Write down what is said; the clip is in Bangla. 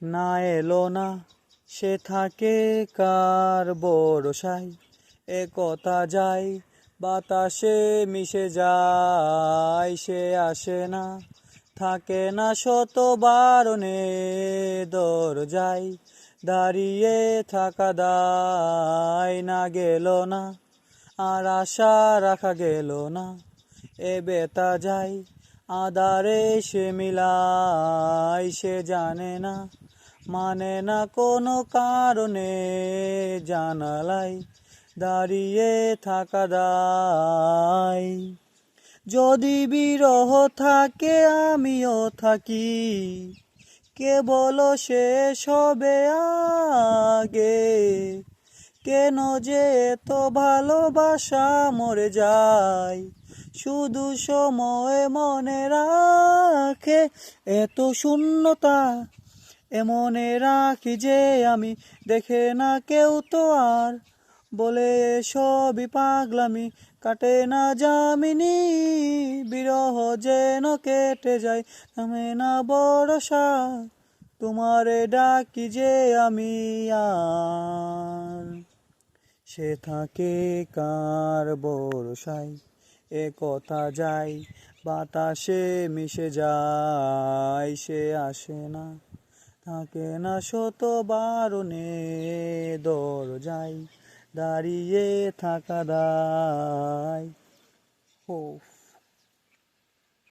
না এলো না সে থাকে কার ভরসায়, এ কথা যায় বাতাসে মিশে যায়, সে আসে না থাকে না শত বারণে, দরজায় দাঁড়িয়ে থাকা দায়। না গেল না আর আশা রাখা গেল না, এ বেতা যায় আধারে সে মিলাই, সে জানে না মানে না কোনো কারণে, জানালাই দাঁড়িয়ে থাকা দায়। যদি বিরহ থাকে আমিও থাকি, কে বলো শেষ হবে আগে, কেন যে এত ভালোবাসা মরে যায়, শুধু সময় মনে রাখে এত শূন্যতা, এমনে রাখি যে আমি দেখে না কেউ তো আর, বলে সবই পাগলামি কাটে না যামিনী, বিরহ যেন কেটে যায় থামে না ভরসা, তোমারে ডাকি যে আমি আর, সে থাকে কার ভরসায়, এ কথা যায় বাতাসে মিশে যায়, সে আসে না থাকে না শত বারণে, দরজায় দাঁড়িয়ে থাকা দায়। ও